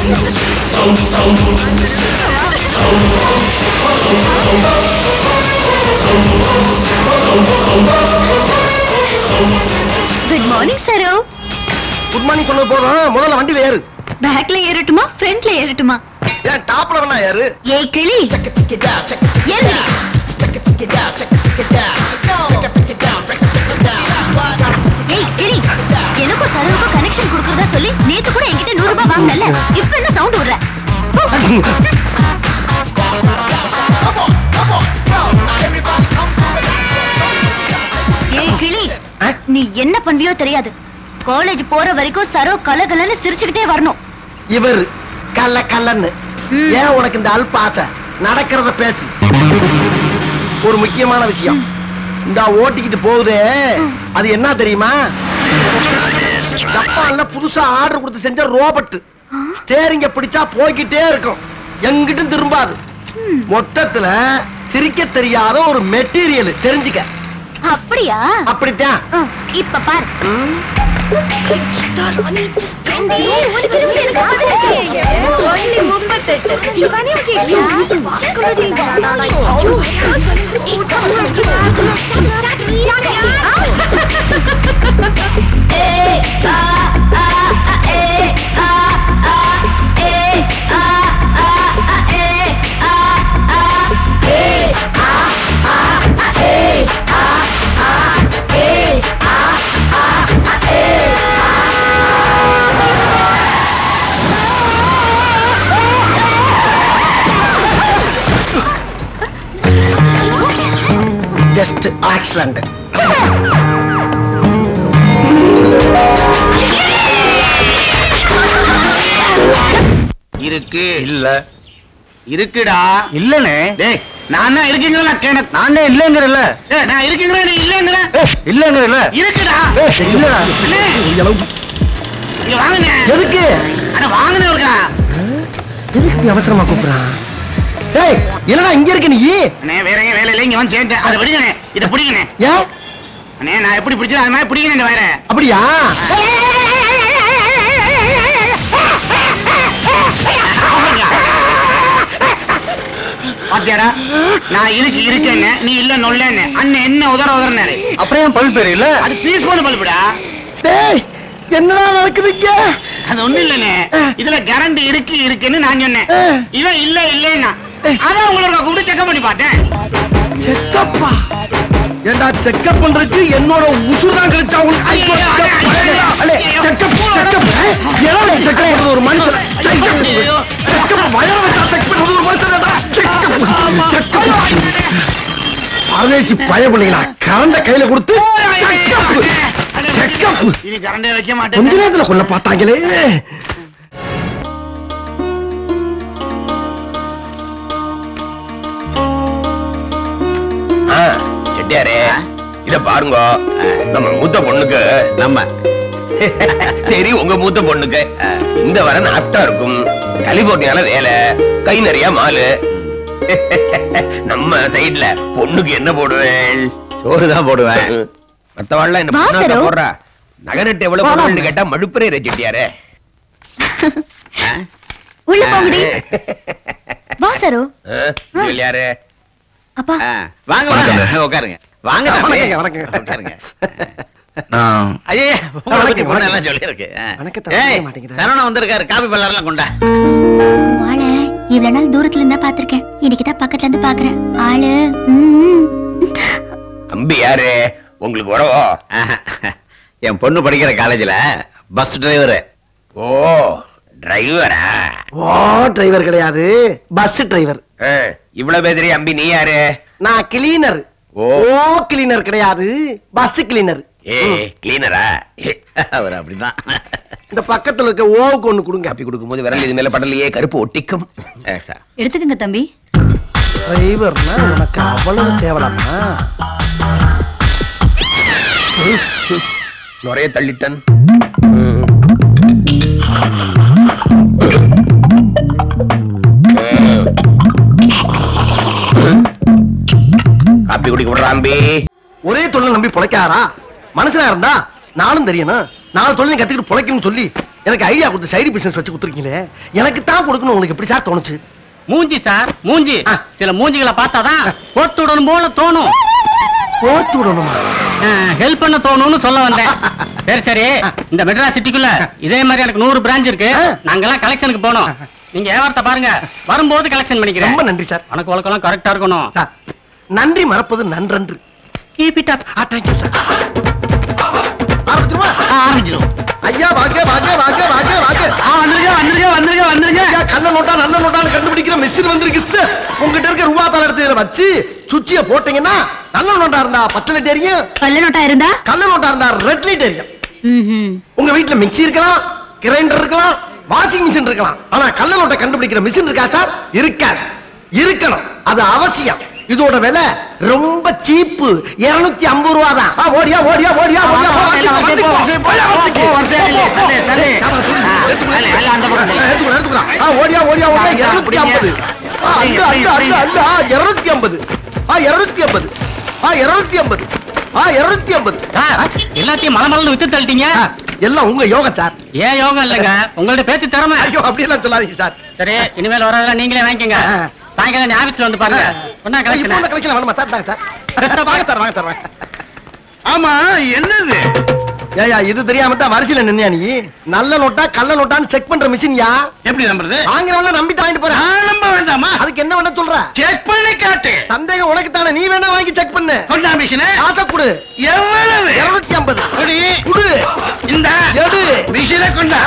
Good morning Saro. Good morning சொல்ல போதும், முதல்ல வண்டியில ஏறு. பேக்ல ஏறட்டுமா ஃப்ரண்ட்ல ஏறட்டுமா? ஏன் டாப்ல வேணா ஏறு. ஏய் கிளி ஏறு. ஏய் கிளி, எனக்கும் சரோவுக்கும் கனெக்ஷன் கொடுக்கறதா சொல்லி நேத்து கூட என்கிட்ட 100 ரூபாய் வாங்குனல, இப்போ என்ன சவுண்ட் விடுற? ஏய் கிளி, நீ என்ன பண்ணுவியோ தெரியாது. காலேஜ் போற வரைக்கும் சரோ கலகலன்னு சிரிச்சுக்கிட்டே வரணும். இவர் கல்ல கல்லன்னு. ஏன் உனக்கு இந்த அல்ப ஆசை? நடக்கிறத பேசு. ஒரு முக்கியமான விஷயம், இந்த ஓட்டிக்கிட்டு போகுதே அது என்ன தெரியுமா? ஜப்பான்ல புதுசா ஆர்டர் கொடுத்து செஞ்ச ரோபோட். ஸ்டேரிங்க பிடிச்சா போய்கிட்டே இருக்கும், எங்கிட்டும் திரும்பாது. மொத்தத்துல சிரிக்க தெரியாத ஒரு மெட்டீரியல், தெரிஞ்சுக்க. அப்படியா? அப்படித்தான். இப்ப பாரு. Just accident. இருக்கு இல்ல இருக்குடா. இல்லனே. டேய் நான் தான் இருக்கீங்களா? நானே இல்லங்கறல. டேய் நான் இருக்கீங்களா? நீ இல்லங்கற. இல்லங்கறல. இருக்குடா. இல்லடா. இங்க வாங்குங்க. எதுக்கு? அட வாங்குனே இருக்கா. எதுக்கு நீ அவசரமா கூப்பிடுறான்? டேய் என்னடா இங்க இருக்க நீ? அண்ணே வேற எங்க வேலை இல்ல, இங்க வந்து சேர்ந்தேன். அத பிடிங்கனே, இத பிடிங்கனே. ஏன்? அண்ணே நான் எப்படி பிடிச்சேன் அது மாதிரி பிடிங்கனே இந்த வயரை. அப்படியா? பாத்தியாடா, நான் இருக்கேன்னு நீ இல்ல நொல்லன்னு அண்ணன் என்ன உதறனாரு. அப்புறம் ஏன் பல்பு இல்ல? அது பீஸ் போன பல்புடா. டேய் என்னடா நடக்குதுங்க? அது ஒண்ணு இல்லனே, இதுல கரண்ட் இருக்குன்னு நான் சொன்னேன். இவன் இல்ல இல்லன்னா அதான் உங்களோட கூப்பிட்டு செக் பண்ணி பார்த்தேன். செக்கப்பா? ஏண்டா செக்கப் பண்றதுக்கு என்னோட உசுர் தான் கிடைச்சா உனக்கு? அலே செக்கப் செக்கப் ஏடா செக்கப் பண்றது ஒரு மனுஷன். செக்கப் வயல வச்சா செக் பண்றது ஒரு மனுஷன்டா. Checkup checkup ஆவேசி பயப்படலடா. கரண்ட கையில கொடுத்து செக்கப் செக்கப். இனி கரண்டே வைக்க மாட்டேன். கொஞ்ச நேரத்துல கொல்ல பார்த்தாங்களே. செட்டியாரே இத பாருங்க, நம்ம மூத்த பொண்ணுக்கு நம்ம சரி உங்க மூத்த பொண்ணுக்கு இந்த வரன் ஆப்டா இருக்கும். கலிபோர்னியால வேலை, கை நிறைய மாலு. நம்ம சைடுல பொண்ணுக்கு என்ன போடுவேன்? சோறுதான் போடுவேன். மத்தவாள்ல என்ன பொண்ணா போடுறா? நகரட்டு எவ்வளவு போடுவேன்னு கேட்டா மடுப்புரே செட்டியாரே. உள்ள போங்கடி. வா சரோ. யாரு? அப்பா வாங்க வாங்க உட்காருங்க. வாங்க வணக்கங்க வணக்கங்க. உட்காருங்க. ஐயே வணக்கம், பொண்ணு எல்லாம் சொல்லி இருக்கு. வணக்கத்தை மறக்க மாட்டேங்கிறேன். சரவணா வந்திருக்காரு, காபி பல்லாரெல்லாம் கொண்டா. வாளை இவ்வளவு நாள் தூரத்துல இருந்தா பாத்திருக்கேன், இன்னைக்கு தான் பக்கத்துல இருந்து பாக்குறேன். ஆளு அம்பி யாரு உங்களுக்கு உறவோ? என் பொண்ணு படிக்கிற காலேஜ்ல பஸ் டிரைவர். ஓ டிரைவரா? ஓ டிரைவர் கிடையாது, பஸ் டிரைவர். இவ்வளவு பேதிரி அம்பி நீ யாரு? நான் கிளீனர். ஓ கிளீனர் கிடையாது, பஸ் கிளீனர். ஏ கிளீனரா? அவர் அப்படிதான். இந்த பக்கத்துல இருக்க ஓவுக்கு ஒண்ணு கொடுங்க. காப்பி கொடுக்கும் போது விரல் இது மேல படலையே, கருப்பு ஒட்டிக்கும். எடுத்துக்கங்க தம்பி. டிரைவர்னா உனக்கு அவ்வளவு தேவலாமா? நிறைய தள்ளிட்டன். காப்பி குடிக்க விடுற அம்பி. ஒரே தொழில் நம்பி பொழைக்காரா? மனுஷனா இருந்தா நாளும் தெரியணும், நாலு தொழில் கத்துக்கிட்டு பொழைக்கணும்னு சொல்லி எனக்கு ஐடியா கொடுத்து சைடு பிசினஸ் வச்சு கொடுத்துருக்கீங்களே, எனக்கு தான் கொடுக்கணும். உங்களுக்கு எப்படி சார் தோணுச்சு? மூஞ்சி சார், மூஞ்சி. சில மூஞ்சிகளை பார்த்தாதான் போட்டு விடணும் போல தோணும். போட்டு விடணுமா? ஹெல்ப் பண்ண தோணும்னு சொல்ல வந்தேன். சரி சரி, இந்த மெட்ராஸ் சிட்டிக்குள்ள இதே மாதிரி எனக்கு 100 பிரான்ச் இருக்கு. நாங்கெல்லாம் கலெக்ஷனுக்கு போனோம். நீங்க வியாபாரத்தை பாருங்க, வரும்போது கலெக்ஷன் பண்ணிக்கிறேன். ரொம்ப நன்றி சார். உனக்கு வழக்கம் கரெக்டா இருக்கணும் சார். நன்றி மறப்பது நன்றன்று. Keep it up. Thank you sir. ஆரம்பிச்சிருமா? ஆரம்பிச்சிரும். ஐயா வாங்க வாங்க வாங்க வாங்க வாங்க. வந்துருங்க வந்துருங்க வந்துருங்க வந்துருங்க. ஐயா கள்ள நோட்டா நல்ல நோட்டான்னு கண்டுபிடிக்கிற மெஷின் வந்திருக்கு சார். உங்ககிட்ட இருக்க ரூபா தாள் எடுத்து வச்சு சுவிட்சிய போட்டீங்கன்னா நல்ல நோட்டா இருந்தா 10 லைட் எரியும். கள்ள நோட்டா இருந்தா கள்ள நோட்டா இருந்தா ரெட் லைட் எரியும். உங்க வீட்டுல மிக்ஸி இருக்கலாம், கிரைண்டர் இருக்கலாம், வாஷிங் மிஷின் இருக்கலாம். ஆனா கள்ள நோட்டை கண்டுபிடிக்கிற மிஷின் இருக்கா சார்? இருக்காது. இருக்கணும், அது அவசியம். இதோட விலை ரொம்ப சீப்பு, 250 ரூபா தான். ஓடியா ஓடியா ஓடியா ஓடியா. ஓடியா ஓடியா ஓடியா. 250 எல்லாத்தையும் மலமலன்னு வித்து தள்ளிட்டீங்க. எல்லாம் உங்க யோகம் சார். ஏன் யோகம் இல்லைங்க, உங்கள்ட்ட பேச்சு திறமை. ஐயோ அப்படி எல்லாம் சொல்லாதீங்க சார். சரி, இனிமேல் வராதெல்லாம் நீங்களே வாங்கிக்கங்க. சாயங்காலம் ஆபீஸ்ல வந்து பாருங்க. ஒண்ணா கலெக்ஷன் வேணுமா சார்? வாங்க சார் வாங்க சார் வாங்க சார் வாங்க. ஆமா, என்னது? ஏயா இது தெரியாம தான் வரிசையில நின்னியா நீ? நல்ல நோட்டா கள்ள நோட்டான்னு செக் பண்ற மிஷின் யா? எப்படி நம்புறது? வாங்குறவங்க நம்பிட்டு வாங்கிட்டு போறேன். நம்ப வேண்டாமா? அதுக்கு என்ன பண்ண சொல்ற? செக் பண்ணி காட்டு. சந்தேகம் உனக்கு தானே, நீ வேணா வாங்கி செக் பண்ணு. கொண்டா மிஷினை. காசை கொடு. எவ்வளவு? 250. கொடு. கொடு. இந்த எடு மிஷினை கொண்டா.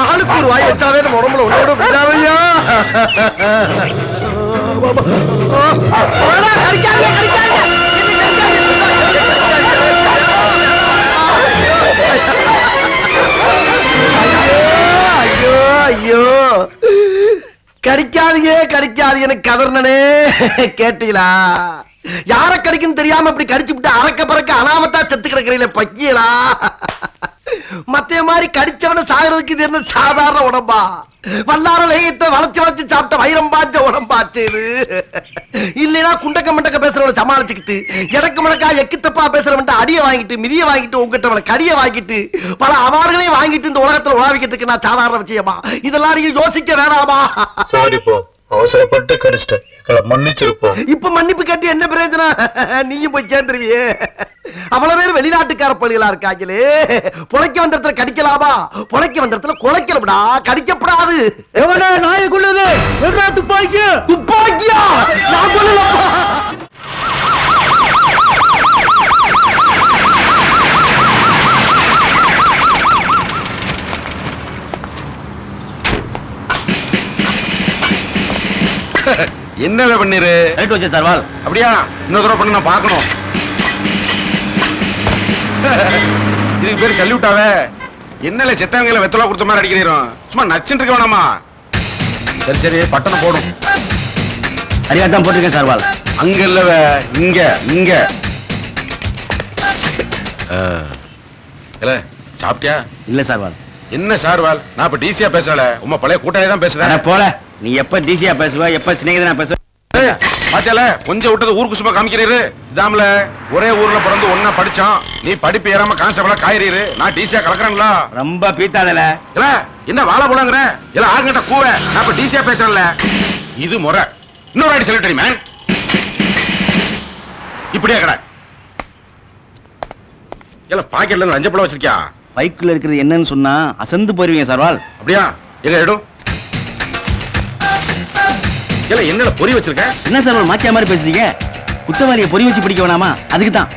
ஆளுக்கு ஒரு வாய் வச்சாவே நம்ம உடம்புல உன்னோட விடாதையா. ஐயோ ஐயோ, கடிக்காதீங்க கடிக்காதீங்கன்னு கதர்னே கேட்டீங்களா? யார கடிக்குன்னு தெரியாம இப்படி கடிச்சு விட்டு அறக்க பறக்க அனாமத்தா செத்து கிடக்குறீங்களே பக்கியலா. மத்த மாதிரி கடிச்சவன சாகிறதுக்கு இது என்ன சாதாரண உடம்பா? வல்லார லேயத்தை வளைச்சு வளைச்சு சாப்பிட்ட வைரம் பாஞ்ச உடம்பாச்சு இது. இல்லைன்னா குண்டக்க மண்டக்க பேசுறவனை சமாளிச்சுக்கிட்டு எனக்கு முடக்கா எக்கு தப்பா பேசுறவன்ட்ட அடிய வாங்கிட்டு மிதிய வாங்கிட்டு உங்ககிட்ட கடிய வாங்கிட்டு பல அவார்களையும் வாங்கிட்டு இந்த உலகத்துல உலாவிக்கிறதுக்கு நான் சாதாரண விஷயமா? இதெல்லாம் நீங்க யோசிக்க வேணாமா? சாரி போ, அவசரப்பட்டு கடிச்சிட்டேன், மன்னிச்சிருப்போம். இப்ப மன்னிப்பு கேட்டு என்ன பிரயோஜனம்? நீயும் போய் சேர்ந்துருவியே. அவ்வளவு பேர் வெளிநாட்டுக்கார பள்ளிகளா இருக்காங்களே, பொழைக்க வந்த இடத்துல கடிக்கலாமா? பொழைக்க வந்த இடத்துல குலைக்கலடா, கடிக்கப்படாது. நாயக்குள்ளது துப்பாக்கியா? துப்பாக்கியா? நான் கொள்ளலப்பா. என்ன பண்ணிரு? ரைட் வச்சு சார் வால். அப்படியா? இன்னொரு தடவை பண்ண நான் பார்க்கணும். இதுக்கு பேரு சல்யூட்டாவே? என்னல செத்தவங்கள வெத்தலா கொடுத்த மாதிரி அடிக்கிறீரும்? சும்மா நச்சுன்னு இருக்க வேணாமா? சரி சரி, பட்டணம் போடும். சரியா தான் போட்டிருக்கேன் சார் வால். அங்க இல்ல, இங்க இங்க. இல்ல சாப்பிட்டியா? இல்ல சார் வால். என்ன சார் வால்? நான் இப்ப டிசியா பேசல, உமா பழைய கூட்டாளி தான் பேசுறேன். போல நீ எப்ப டிசியா பேசுவ, எப்ப சிநேகிதனா பேசுவ? பாத்தியால கொஞ்சம் விட்டது ஊருக்கு சும்மா காமிக்கிறீரு. இதாமல ஒரே ஊர்ல பிறந்து ஒன்னா படிச்சான். நீ படிப்பு ஏறாம கான்ஸ்டபிளா காயிறீரு. நான் டிசியா கலக்குறேன்ல. ரொம்ப பீத்தாதல. இல்ல என்ன வாழ போலாங்கற? இல்ல ஆகட்ட கூவ. நான் இப்ப டிசியா பேசறேன்ல. இது முறை. இன்னொரு அடி செலிட்டரி மேன். இப்படியே கடை. இல்ல பாக்கெட்ல லஞ்ச பழம் வச்சிருக்கியா? பைக்குள்ள இருக்கிறது என்னன்னு சொன்னா அசந்து போயிருவீங்க சார் வால். அப்படியா? எங்க எடு. இல்ல என்னல பொறி வச்சிருக்க? என்ன சார் ஒரு மாக்கியா மாதிரி பேசுறீங்க? குத்தவாளியை பொறி வச்சு பிடிக்க வேணாமா? அதுக்கு தான்.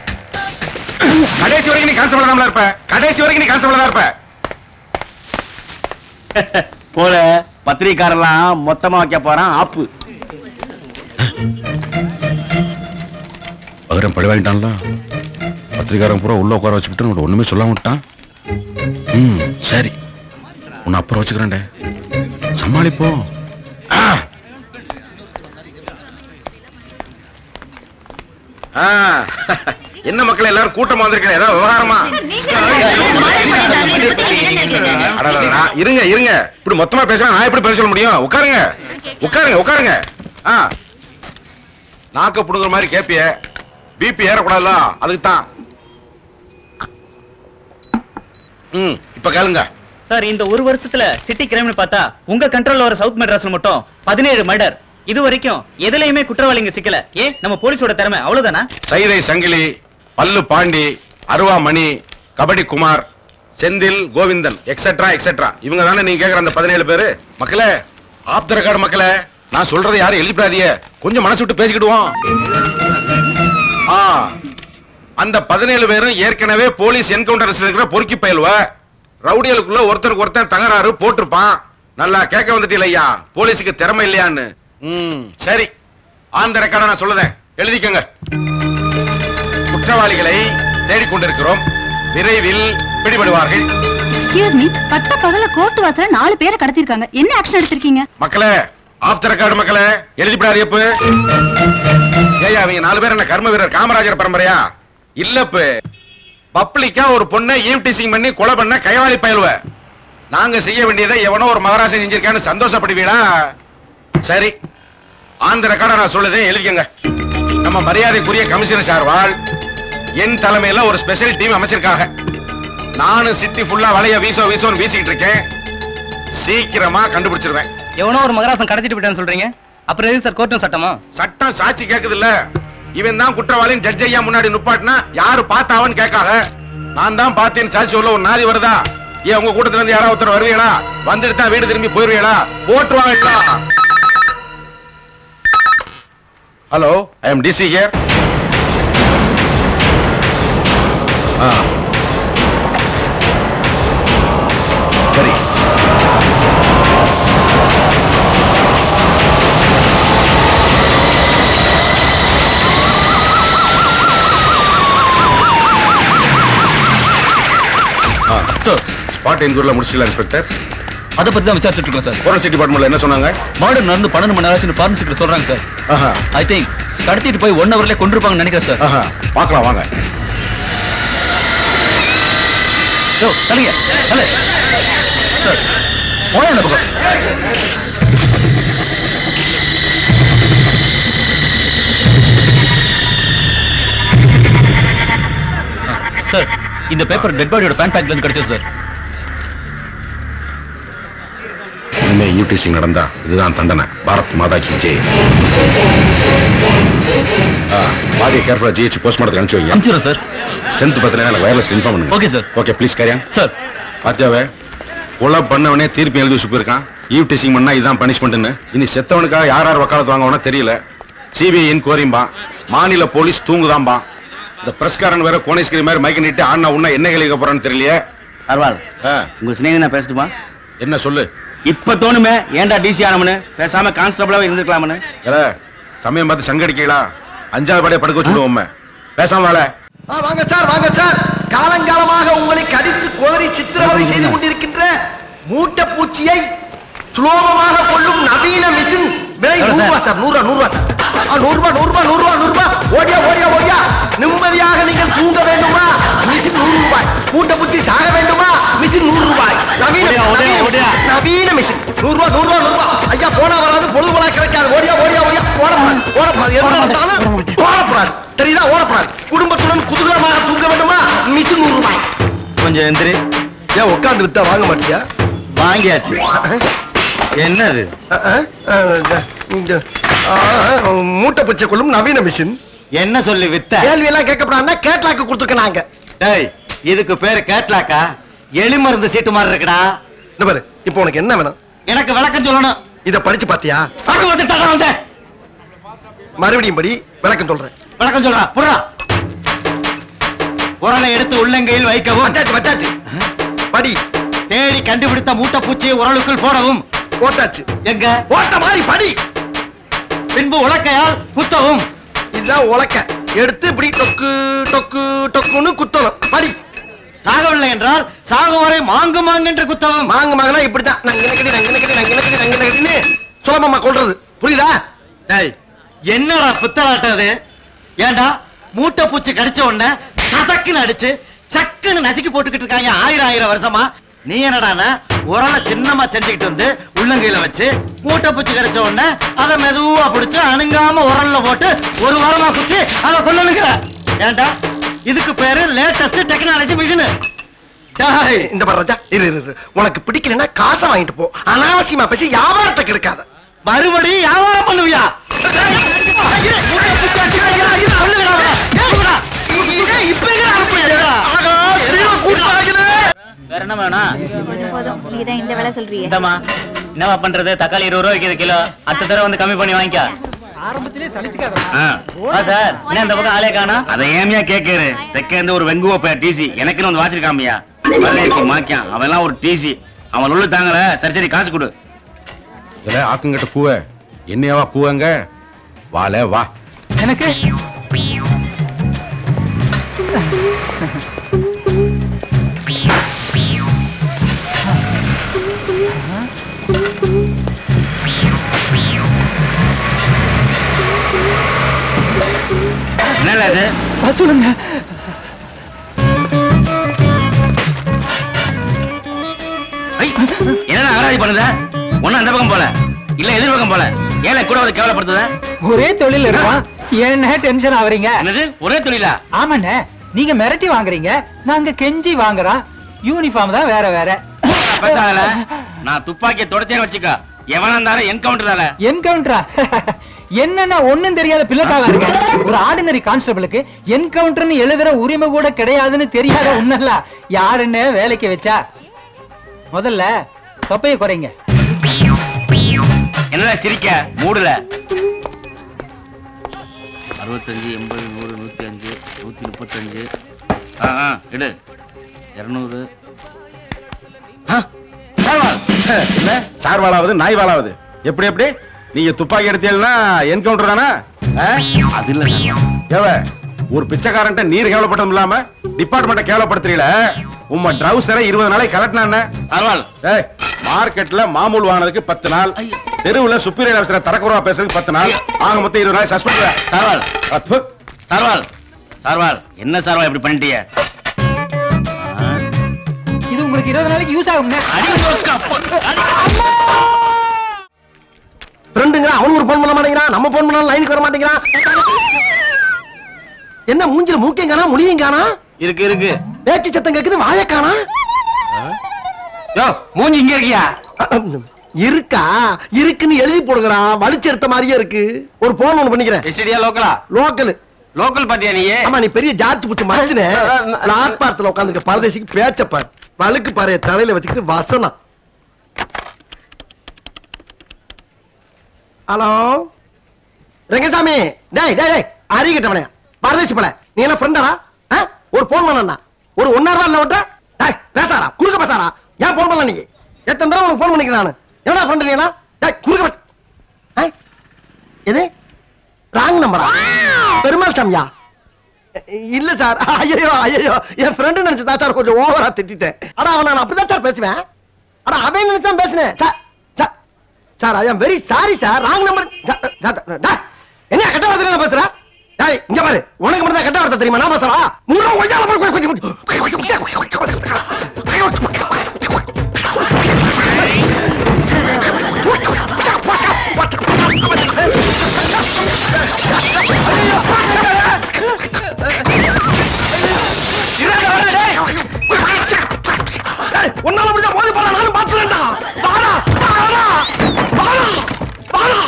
கடைசி வரைக்கும் நீ கான்ஸ்டபிளா தான் இருப்ப. கடைசி வரைக்கும் நீ கான்ஸ்டபிளா தான் இருப்ப. போல பத்திரிக்காரெல்லாம் மொத்தமா வைக்க போறான் ஆப்பு. மதுரை பழி வாங்கிட்டான்ல. பத்திரிக்காரன் பூரா உள்ள உட்கார வச்சுக்கிட்டு ஒண்ணுமே சொல்லாம விட்டான். சரி, உன்னை அப்புறம் வச்சுக்கிறேன்டே, சமாளிப்போம். என்ன மக்கள் எல்லாரும் கூட்டமா வந்திருக்க, ஏதாவது விவகாரமா? இருங்க இருங்க, இப்படி மொத்தமா பேச நான் எப்படி பேச சொல்ல முடியும்? உட்காருங்க உட்காருங்க உட்காருங்க. நாக்க புடுங்குற மாதிரி கேப்பிய, பிபி ஏறக்கூடாதுல்ல, அதுக்கு தான். இப்ப கேளுங்க சார். இந்த ஒரு வருஷத்துல சிட்டி கிரைம்னு பார்த்தா உங்க கண்ட்ரோல்ல வர சவுத் மெட்ராஸ்ல மட்டும் 17 மர்டர். இது வரைக்கும் எதுலயுமே குற்றவாளிங்க சிக்கல. ஏன் நம்ம போலீஸோட திறமை அவ்வளவுதானா? சைதை சங்கிலி, பல்லு பாண்டி, அருவா மணி, கபடி குமார், செந்தில் கோவிந்தன் எக்ஸெட்ரா எக்ஸெட்ரா, இவங்க தானே நீங்க கேக்குற அந்த 17 பேரு. மக்களே, ஆப் த ரெக்கார்டு மக்களே, நான் சொல்றதை யாரும் எழுதிடாதீங்க, கொஞ்சம் மனசு விட்டு பேசிக்கிடுவோம். அந்த 17 பேரும் ஏற்கனவே போலீஸ் என்கவுண்டர் இருக்கிற பொறுக்கி பயல்வ. ரவுடிகளுக்குள்ள ஒருத்தருக்கு ஒருத்தன் தகராறு போட்டிருப்பான். நல்லா கேட்க வந்துட்டீங்க ஐயா, போலீஸுக்கு திறமை இல்லையான்னு. சரி, அந்த ரெக்கார்டை நான் சொல்லுதேன், எழுதிக்கங்க. குற்றவாளிகளை தேடிக்கொண்டிருக்கிறோம், விரைவில் பிடிபடுவார்கள். எக்ஸ்கியூஸ் மீ, பட்ட பகல கோர்ட் வாசல்ல 4 பேரை கடத்திருக்காங்க. என்ன ஆக்ஷன் எடுத்திருக்கீங்க? மக்களே, ஆஃப் த ரெக்கார்டு மக்களே, எழுதிப்படாது. எப்ப ஏயா அவங்க 4 பேர் என்ன கர்ம வீரர் காமராஜர் பரம்பரையா? இல்லப்பு, பப்ளிக்கா ஒரு பொண்ணை ஈவ் டீசிங் பண்ணி கொலை பண்ண கைவாளி பயலுவ. நாங்க செய்ய வேண்டியதை எவனோ ஒரு மகாராஜன் செஞ்சிருக்கான்னு சந்தோஷப்படுவீங்களா? சரி, ஆந்த ரெக்கார்டை நான் சொல்லுதேன், எழுதிக்கங்க. நம்ம மரியாதைக்குரிய கமிஷனர் சார்வால் என் தலைமையில ஒரு ஸ்பெஷல் டீம் அமைச்சிருக்காங்க. நானும் சிட்டி ஃபுல்லா வளைய வீசோன்னு வீசிக்கிட்டு இருக்கேன். சீக்கிரமா கண்டுபிடிச்சிருவேன். எவனோ ஒரு மகராசன் கடத்திட்டு போயிட்டான்னு சொல்றீங்க, அப்புறம் எதுக்கு சார் கோர்ட்டும் சட்டமா? சட்டம் சாட்சி கேக்குது இல்ல, இவன் தான் குற்றவாளின்னு ஜட்ஜ் ஐயா முன்னாடி நிப்பாட்டினா யாரு பார்த்தாவன்னு கேட்காக. நான் தான் பார்த்தேன்னு சாட்சி சொல்ல ஒரு நாதி வருதா? ஏன் உங்க கூட்டத்துல இருந்து யாராவது ஒருத்தர் வருவீங்களா? வந்துட்டு தான் வீடு திரும்பி போயிருவீங்களா? போட்டுருவாங்க. Hello, I am DC here. சரி, சார், ஸ்பாட் என்கொயரில முடிச்சிடலாம் இன்ஸ்பெக்டர். அதை பத்தி தான் விசாரிச்சுட்டு இருக்கோம் சார். ஃபோரன்சிக் டிபார்ட்மெண்ட்ல என்ன சொன்னாங்க? மர்டர் நடந்து 12 மணி நேரம் ஆச்சுன்னு ஃபாரன்சிக்ல சொல்றாங்க சார். ஐ திங்க் கடத்திட்டு போய் 1 ஹவர்ல கொண்டிருப்பாங்கன்னு நினைக்கிறேன் சார். பார்க்கலாம் வாங்க. யோ தள்ளுங்க, தள்ளு சார், போய் அந்த பக்கம். சார், இந்த பேப்பர் டெட் பாடியோட பேண்ட் பேக்ல இருந்து கிடைச்சது சார். இனிமே யூடிசிங் நடந்தா இதுதான் தண்டனை. பாரத் மாதா கி ஜெய். பாடியை கேர்ஃபுல்லா ஜிஹெச் போஸ்ட்மார்ட்டத்துக்கு அனுப்பிச்சு வைங்க. அனுப்பிச்சிடுறேன் சார். ஸ்ட்ரென்த் பத்தின எனக்கு வயர்லெஸ் இன்ஃபார்ம் பண்ணுங்க. Okay sir. Okay, please carry on. Sir, பாத்தியாவே கொலை பண்ணவனே தீர்ப்பு எழுதி வச்சு போயிருக்கான். ஈவ் டீசிங் பண்ணா இதுதான் பனிஷ்மெண்ட்னு. இனி செத்தவனுக்காக யார் வக்காலத்து வாங்கவனா தெரியல. சிபிஐ என்கொயரிம்பா, மாநில போலீஸ் தூங்குதாம்பா. இந்த பிரஸ்காரன் வேற கோணேஸ்கிரி மாதிரி மைக்க நீட்டு ஆனா உன்ன என்ன கேள்வி போறான்னு தெரியலையே. அர்வால், உங்க சிநேகிதன் நான் பேசட்டுமா? என்ன சொல்லு. இப்ப தோணுமே ஏன்டா டிசி ஆனவனு, பேசாம கான்ஸ்டபிளாவே இருந்திருக்கலாம்னு. சமயம் பார்த்து சங்கடிக்கலாம். 5வது படையை படுக்க வச்சுடுவோம். பேசாம வேலை. வாங்க சார், வாங்க சார். காலங்காலமாக உங்களை கடித்து கோதரி சித்திரவதை செய்து கொண்டிருக்கின்ற மூட்டை பூச்சியை சுலோகமாக கொள்ளும் நவீன மிஷின் விலை 100 ரூபாய் சார். 100 ரூபாய், 100 ரூபாய். ஓடியா ஓடியா ஓடியா. நிம்மதியாக நீங்கள் தூங்க வேண்டுமா? மிஷின் 100 ரூபாய். மூட்டை பூச்சி சாக வேண்டுமா? மிஷின் 100 ரூபாய். நவீன மிஷின் 100 ரூபாய். ஐயா, போனா வராது, பொழுது போல கிடைக்காது. ஓடியா ஓடியா ஓடியா. ஓடப்படாது, தெரியுதா? ஓடப்படாது. குடும்பத்துடன் குதூகலமாக தூங்க வேண்டுமா? மிஷின் 100 ரூபாய். கொஞ்சம் எந்திரி. ஏன் உட்கார்ந்து வித்தா வாங்க மாட்டியா? வாங்கியாச்சு. என்னது? மூட்டை பூச்சை கொள்ளும் நவீன மிஷின். என்ன சொல்லி வித்த? கேள்வி எல்லாம் கேட்கப்படாதுன்னா கேட்லாக்கு கொடுத்துருக்க நாங்க. இதுக்கு பேரு கேட்லாக்கா? எலி மருந்து சீட்டு மாதிரி இருக்குடா. இந்த பாரு, இப்போ உனக்கு என்ன வேணும்? எனக்கு விளக்கம் சொல்லணும். இத படிச்சு பாத்தியா? மறுபடியும் படி, விளக்கம் சொல்றேன். விளக்கம் சொல்றா, புறா. உரலை எடுத்து உள்ளங்கையில் வைக்கவும். வச்சாச்சு. படி. தேடி கண்டுபிடித்த மூட்டை பூச்சியை உரலுக்குள் போடவும். போட்டாச்சு. எங்க? ஓட்ட மாதிரி படி. பின்பு உலக்கையால் குத்தவும். இதுதான் உலக்க. எடுத்து இப்படி டொக்கு டொக்கு டொக்குன்னு குத்தணும். படி. சாகவில்லை என்றால் சாகும் வரை மாங்கு மாங்கென்று குத்தவும். மாங்கு மாங்கனா இப்படித்தான் நங்கனக்கடி சுலபமா கொள்றது. புரியுதா? என்னடா புத்தலாட்டம் அது? ஏண்டா மூட்டை பூச்சி கடிச்ச உடனே சதக்குன்னு அடிச்சு சக்குன்னு நசுக்கி போட்டுக்கிட்டு இருக்காங்க 1000 வருஷமா. நீ என்னடானா உரலை சின்னமா செஞ்சுக்கிட்டு வந்து உள்ளங்கையில வச்சு மூட்டை பூச்சி கடிச்ச உடனே அதை மெதுவா பிடிச்சு அணுங்காம உரல்ல போட்டு ஒரு வாரமா குத்தி அதை கொல்லுங்கிற. ஏண்டா இதுக்கு பேரு லேட்டஸ்ட் டெக்னாலஜி மிஷின். இந்த ராஜா உனக்கு பிடிக்கலன்னா காசை வாங்கிட்டு போ. அனாவசியமா பேசி வியாபாரத்தை கெடுக்காத. மறுபடியும் வியாபாரம் பண்ணுவியா? வேற என்ன வேணும்? நீதான் இந்த வேலை சொல்றியே. என்னவா பண்றது? தக்காளி 20 ரூபாய் விக்குது கிலோ. அடுத்த தடவை வந்து கம்மி பண்ணி வாங்கிக்க. ஆரம்பத்திலே சலிச்சுக்காத. சார் என்ன இந்த பக்கம் ஆளே காணோம்? அதை ஏமியா கேக்குற? தெக்க ஒரு வெங்குவ டிசி எனக்குன்னு வந்து வாச்சிருக்காமியா. மாக்கியான் அவன் எல்லாம் ஒரு டிசி. அவன் உள்ள தாங்கல. சரி சரி காசு கொடு. ஆக்குங்கிட்ட பூவ என்னையவா பூவங்க வாலே வா. எனக்கு என்னல அது? சொல்லுங்க. என்ன அகராதி பண்ணுத? ஒண்ணு அந்த பக்கம் போல இல்ல எதிர் பக்கம் போல. ஏன் கூட ஒரு கேவலப்படுத்துத? ஒரே தொழில் இருக்கும். என்ன டென்ஷன் ஆவறீங்க? என்னது ஒரே தொழிலா? ஆமாண்ணே, நீங்க மிரட்டி வாங்குறீங்க, நாங்க கெஞ்சி வாங்குறோம். யூனிஃபார்ம் தான் வேற வேற. நான் துப்பாக்கியை தொடச்சேன்னு வச்சுக்க. எவனா இருந்தாலும் என்கவுண்டர். என்கவுண்டரா? என்னன்னா ஒண்ணும் தெரியாத பிள்ளைக்காக இருக்க. ஒரு ஆர்டினரி கான்ஸ்டபிளுக்கு என்கவுண்டர்னு எழுதுற உரிமை கூட கிடையாதுன்னு தெரியாத உன்னல்ல யாருன்னு வேலைக்கு வச்சா? முதல்ல தொப்பையை குறைங்க. என்னடா சிரிக்க மூடுல? 65 80 100 105 135 எடு 200. சார் வாழாவது நாய் வாழாவது எப்படி எப்படி? நீங்க துப்பாக்கி எடுத்தீங்கன்னா என்கவுண்டர் தானே? அது இல்ல ஏவ ஒரு பிச்சைக்காரன்ட்ட நீர் கேவலப்பட்டதும் இல்லாம டிபார்ட்மெண்ட்டை கேவலப்படுத்துறீல. உம்ம ட்ரவுசரை 20 நாளைக்கு கலட்டினானே. சர்வால் மார்க்கெட்ல மாமூல் வாங்கினதுக்கு 10 நாள், தெருவுல சுப்பீரியர் ஆபீசரை தரக்குறவா பேசுறதுக்கு 10 நாள், ஆக மொத்தம் 20 நாள் சஸ்பெண்ட். சர்வால் சர்வால் சர்வால் என்ன சர்வால் இப்படி பண்ணிட்டீங்க? இது உங்களுக்கு 20 நாளைக்கு யூஸ் ஆகும். ஃப்ரெண்டுங்கற அவன் ஒரு போன் பண்ண மாட்டேங்கிறான். நம்ம போன் பண்ணாலும் லைனுக்கு வர மாட்டேங்கிறான். என்ன மூஞ்சில மூக்கையும் காணா முடியும் காணா? இருக்கு இருக்கு. பேச்சு சத்தம் கேக்குது வாய காணா? யோ மூஞ்சி இங்க இருக்கியா? இருக்கா? இருக்குன்னு எழுதி போடுங்கடா. வலிச்சு எடுத்த மாதிரியே இருக்கு. ஒரு போன் ஒன்னு பண்ணிக்கிறேன். எஸ்டிடியா லோக்கலா? லோக்கல். லோக்கல் பாட்டியா நீ? ஆமா நீ பெரிய ஜார்ஜ் புச்சு மச்சினே. பிளாட்பாரத்துல உட்கார்ந்துக்க பரதேசிக்கு பேச்சப்பார். வழுக்கு பாறைய தலையில வச்சுக்கிட்டு வசனம். ஹலோ ரங்கசாமி. டேய் டேய் டேய் அறிகிட்டவனே பரதேசி பல. நீ எல்லாம் ஃப்ரெண்டா? ஒரு போன் பண்ணா ஒரு 1.5 ரூபா இல்ல ஓட்ட. டேய் பேசாரா குறுக்க பேசாரா? ஏன் போன் பண்ணல நீ? எத்தனை தடவை உனக்கு போன் பண்ணிக்கிறேன் நானு. என்னடா ஃப்ரெண்ட் நீனா? டேய் குறுக்க எது ராங் நம்பரா? பெருமாள் சாமியா? இல்ல சார். ஐயோ ஐயோ என் ஃப்ரெண்ட் நினைச்சா சார் கொஞ்சம் ஓவரா திட்டிட்டேன். ஆனா அவன் நான் அப்படிதான் சார் பேசுவேன். ஆனா அவன் நினைச்சா பேசுனேன் sir. Sir I am very sorry sir. Wrong number. என்ன கெட்ட வார்த்தை பேசுற? டேய் இங்க பாரு, உனக்கு மட்டும் தான் கெட்ட வார்த்தை தெரியுமா? நான் பேசுறா மூணு கொஞ்சம் உன்னால முடிஞ்சா மோதி போல நானும் பாத்துறேன்டா. வாடா வாடா வாடா வாடா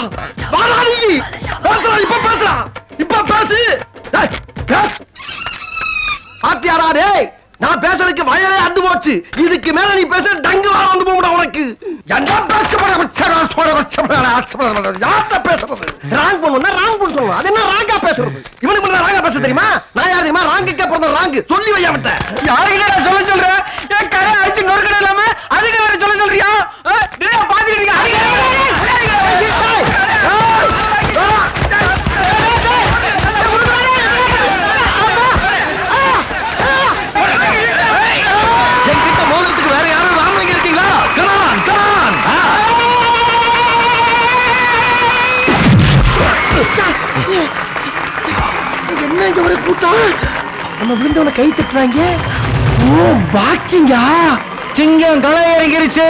வாடா நீ பேசுறா. இப்ப பேசு. பாத்தியாரா? டேய் நான் பேசுறதுக்கு வயலே அந்து போச்சு. இதுக்கு மேல நீ பேச டங்கு வா வந்து போடா உனக்கு. என்ன பேசுறது? ராங் பண்ணுனா ராங் பண்ண சொல்லணும். அது என்ன ராங்கா பேசுறது? இவனுக்கு மட்டும் ராங்கா பேச தெரியுமா? நான் யார் தெரியுமா? ராங்குக்கே பிறந்த ராங்கு. சொல்லி வையா விட்ட. யாருக்கிட்ட சொல்ல சொல்ற? ஏன் கரை அடிச்சு நொறுக்கட இல்லாம அதுக்கு வேற சொல்ல சொல்றியா? பாத்துக்கிட்டு என்ன இங்க ஒரு கூட்டம்? நம்ம விழுந்தவன கை தட்டுறாங்க. ஓ பாக்ஸிங்கா? சிங்கம் களை இறங்கிருச்சு.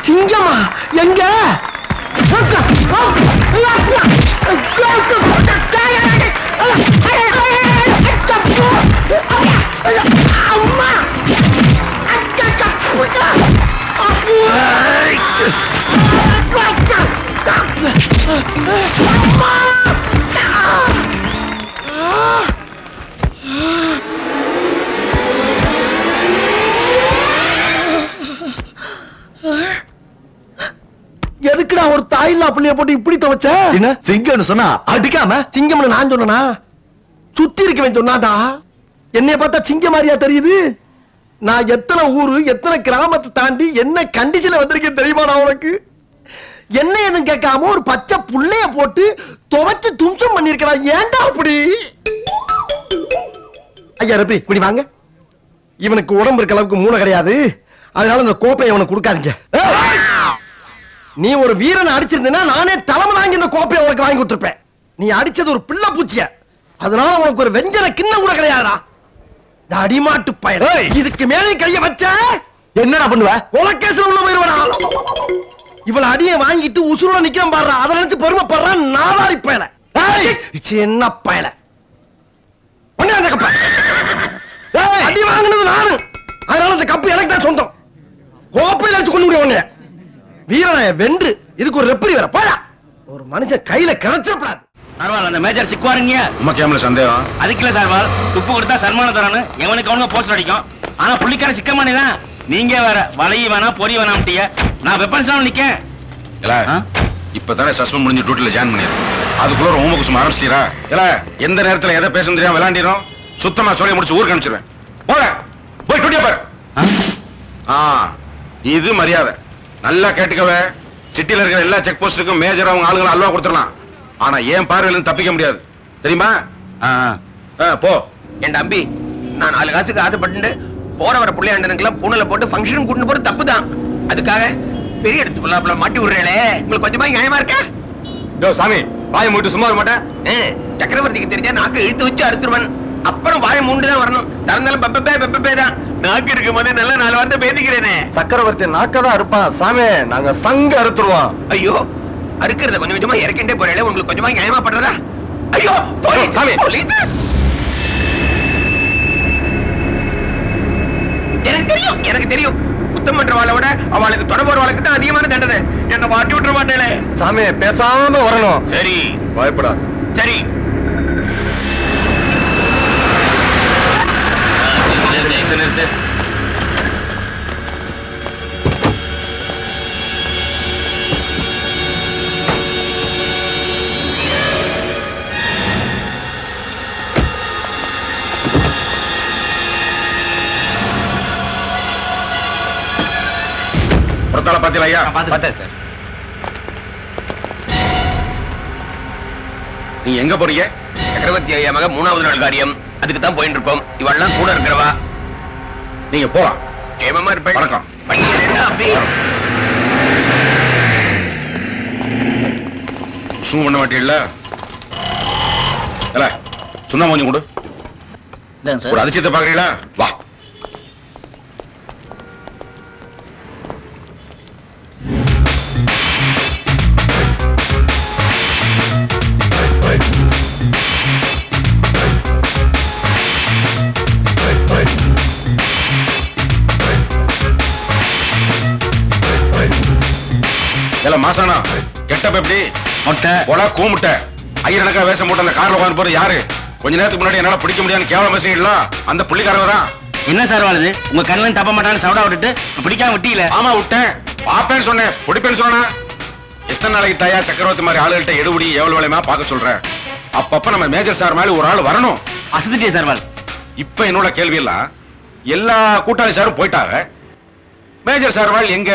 சிங்கமா? எங்க? அம்மா எதுக்குடா ஒரு தாயில்லா பிள்ளைய போட்டு இப்படி துவைச்ச? என்ன சிங்கம்னு சொன்னா அடிக்காம? சிங்கம்னு நான் சொன்னா? சுத்தி இருக்கவன் சொன்னாடா. என்னைய பார்த்தா சிங்க மாதிரியா தெரியுது? நான் எத்தனை ஊரு எத்தனை கிராமத்தை தாண்டி என்ன கண்டிஷன்ல வந்திருக்கேன் தெரியுமாடா உனக்கு? என்ன எதுவும் கேட்காம ஒரு பச்சை புள்ளைய போட்டு துவைச்சு தும்சம் பண்ணிருக்கா. ஏன்டா அப்படி? ஐயா ரப்பி இப்படி வாங்க. இவனுக்கு உடம்பு இருக்க அளவுக்கு மூளை கிடையாது. அதனால இந்த கோப்பையை அவனுக்கு கொடுக்காதீங்க. நீ ஒரு வீரனை அடிச்சிருந்தா நானே தலைமை வாங்கி இந்த கோப்பையை உனக்கு வாங்கி கொடுத்துருப்பேன். நீ அடிச்சது ஒரு பிள்ளை பூச்சிய. அதனால உனக்கு ஒரு வெஞ்சன கிண்ணம் கூட கிடையாதுடா. இந்த அடிமாட்டு பயல் இதுக்கு மேலே கைய வச்ச என்னடா பண்ணுவ? கொலைகேஸ்ல உள்ள போயிருவடா. இவள அடியை வாங்கிட்டு உசுரோட நிக்கிறேன் பாடுறா. அதை நினைச்சு பெருமைப்படுறான் நாலாடி பயல. என்ன பயல? அந்த கப்ப அடி வாங்கினது நானு. அதனால இந்த கப்பு எனக்கு தான் சொந்தம். கோப்பையில வச்சு கொண்டு முடியும் உன்னைய. வீரனை வென்று இதுக்கு ஒரு ரெப்பரி வேற. போடா. ஒரு மனுஷன் கையில கிடைச்சப்படாது. சார்வால் அந்த மேஜர் சிக்குவாருங்க. அம்மா கேமல சந்தேகம் அதுக்கு இல்ல சார்வால், துப்பு கொடுத்தா சன்மானம் தரானு எவனுக்கு அவனுங்க போஸ்டர் அடிக்கும். ஆனா புள்ளிக்கார சிக்கமானே தான். நீங்க வேற வளைய வேணாம் பொறி வேணாம்ட்டிய. நான் வெப்பன்ஸ் தான் நிக்கேன். இல்ல இப்பதானே சஸ்பெண்ட் முடிஞ்சு டியூட்டில ஜாயின் பண்ணிருக்கேன். அதுக்குள்ள ரொம்ப குசும் ஆரம்பிச்சிட்டீரா? இல்ல எந்த நேரத்துல எதை பேச தெரியாம விளையாண்டிரும். சுத்தமா சொல்லி முடிச்சு ஊருக்கு அனுப்பிச்சிருவேன். போற போய் டியூட்டியா பாரு. இது மரியாதை. நல்லா கேட்டுக்கவே. சிட்டில இருக்கிற எல்லா செக் போஸ்டுக்கும் மேஜர் அவங்க ஆளுங்களை அல்வா கொடுத்துடலாம். ஆனா ஏன் பார்வையில தப்பிக்க முடியாது தெரியுமா? போ. என் தம்பி, நான் 4 காசுக்கு ஆசைப்பட்டு போற வர பிள்ளையாண்டனுக்குலாம் பூனல போட்டு ஃபங்க்ஷன் கூட்டு போறது தப்பு தான். அதுக்காக பெரிய எடுத்து பிள்ளை மாட்டி விடுறேளே, உங்களுக்கு கொஞ்சமா நியாயமா இருக்கா? சாமி வாயை மூட்டு சும்மா மாட்டேன். சக்கரவர்த்திக்கு தெரிஞ்சா நாக்கு இழுத்து வச்சு அறுத்துருவன். அப்புறம் வாயை மூண்டு தான் வரணும். திறந்தாலும் பெப்பே தான். நாக்கு இருக்கும் போதே நல்லா 4 வார்த்தை பேசிக்கிறேனே. சக்கரவர்த்தி நாக்கதான் இருப்பான் சாமி. நாங்க சங்க அறுத்துருவோம். ஐயோ, அறுக்கிறத கொஞ்சம் கொஞ்சமா இறக்கிட்டே போறேன். உங்களுக்கு கொஞ்சமா நியாயமா பண்றதா? ஐயோ சாமி, எனக்கு தெரியும். குத்தம் பண்றவாளை விட அவளுக்கு தொடர்பு வாழ்க்கை தான் அதிகமான தண்டனை. என்ன மாட்டி விட்டுற மாட்டேனே. சாமி பேசாம வரணும். சரி பயப்படா. சரி நிறுத்து. புறத்தால பாத்தீங்களா ஐயா? பார்த்தேன் சார். நீங்க எங்க போறீங்க? சக்கரவர்த்தி ஐயா மக 3வது நாள் காரியம். அதுக்கு தான் போயிட்டு இருக்கோம். இவெல்லாம் கூட இருக்கிறவா. நீங்க போலாம். ஏமமா இருப்பேன். வணக்கம். சும்மா பண்ண மாட்டீங்களா? இல்ல சுண்ணா கொஞ்சம் கொடு. ஒரு அதிசயத்தை பாக்குறீங்களா? வா. மாசானா கெட்டப் எப்படி? முட்டை கொலை கூமுட்டை ஐயனக்கா வேஷம் போட்டு அந்த கார்ல உட்கார்ந்து போறது யாரு? கொஞ்ச நேரத்துக்கு முன்னாடி என்னால பிடிக்க முடியாதுன்னு கேவலம் பேசுறீங்களா? அந்த புள்ளிக்காரங்க தான். என்ன சார் வாழுது? உங்க கண்ணில் தப்ப மாட்டான்னு சவுடா விட்டுட்டு பிடிக்காம விட்டீங்களே. ஆமா விட்டேன். பாப்பேன்னு சொன்னேன், பிடிப்பேன்னு சொன்னா. எத்தனை நாளைக்கு தாயா சக்கரவர்த்தி மாதிரி ஆளுகிட்ட எடுபடி எவ்வளவு வேலையுமா பார்க்க சொல்றேன். அப்பப்ப நம்ம மேஜர் சார் மேல ஒரு ஆள் வரணும். அசதிட்டே சார் வாழ். இப்ப என்னோட கேள்வி எல்லாம் எல்லா கூட்டாளி சாரும் போயிட்டாங்க. மேஜர் சார் வாழ் எங்க?